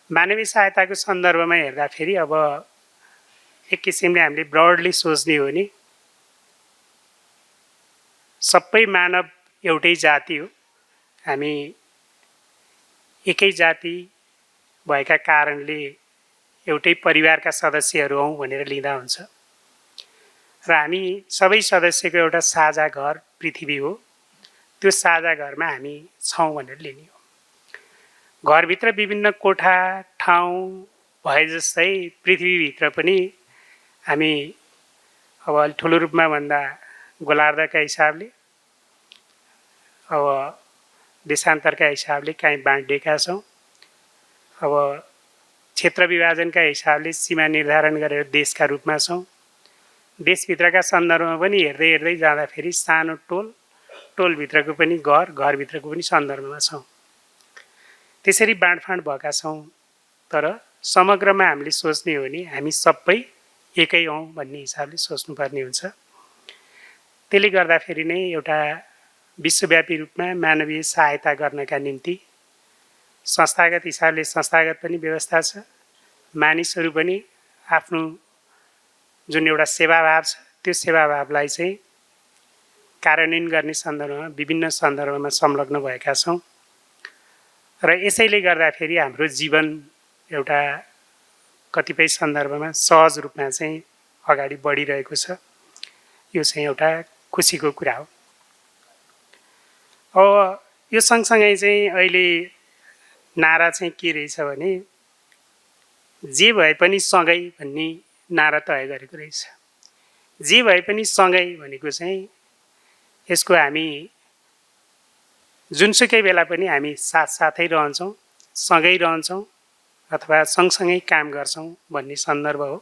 मानवीय सहायताको सन्दर्भमा हेर्दाखेरि अब एक किसिमले हामीले ब्रडली सोच्ने हो नि सबै मानव एउटै जाति हो, हामी एकै जाति भएका कारणले एउटै परिवारका सदस्यहरू हौँ भनेर लिँदा हुन्छ र हामी सबै सदस्यको एउटा साझा घर पृथ्वी हो। त्यो साझा घरमा हामी छौँ भनेर लिने हो। घरभित्र विभिन्न कोठा ठाउँ भए जस्तै पृथ्वीभित्र पनि हामी अब अलि ठुलो रूपमा भन्दा गोलार्धका हिसाबले अब देशान्तरका हिसाबले काहीँ बाँडिएका छौँ। अब क्षेत्र विभाजनका हिसाबले सीमा निर्धारण गरेर देशका रूपमा छौँ। देशभित्रका सन्दर्भमा पनि हेर्दै हेर्दै जाँदाखेरि सानो टोल, टोलभित्रको पनि घर, घरभित्रको पनि सन्दर्भमा छौँ। त्यसरी बाँडफाँड भएका छौँ। तर समग्रमा हामीले सोच्ने हो नि हामी सबै एकै हौँ भन्ने हिसाबले सोच्नुपर्ने हुन्छ। त्यसले गर्दाखेरि नै एउटा विश्वव्यापी रूपमा मानवीय सहायता गर्नका निम्ति संस्थागत हिसाबले संस्थागत पनि व्यवस्था छ। मानिसहरू पनि आफ्नो जुन एउटा सेवाभाव छ त्यो सेवाभावलाई चाहिँ कार्यान्वयन गर्ने सन्दर्भमा विभिन्न सन्दर्भमा संलग्न भएका छौँ र यसैले गर्दाखेरि हाम्रो जीवन एउटा कतिपय सन्दर्भमा सहज रूपमा चाहिँ अगाडि बढिरहेको छ। यो चाहिँ एउटा खुसीको कुरा हो। अब यो सँगसँगै चाहिँ अहिले नारा चाहिँ के रहेछ भने जे भए पनि सँगै भन्ने नारा तय गरेको रहेछ। जे भए पनि सँगै भनेको चाहिँ यसको हामी जुनसुकै बेला पनि हामी साथसाथै रहन्छौँ, सँगै रहन्छौँ अथवा सँगसँगै काम गर्छौँ भन्ने सन्दर्भ हो।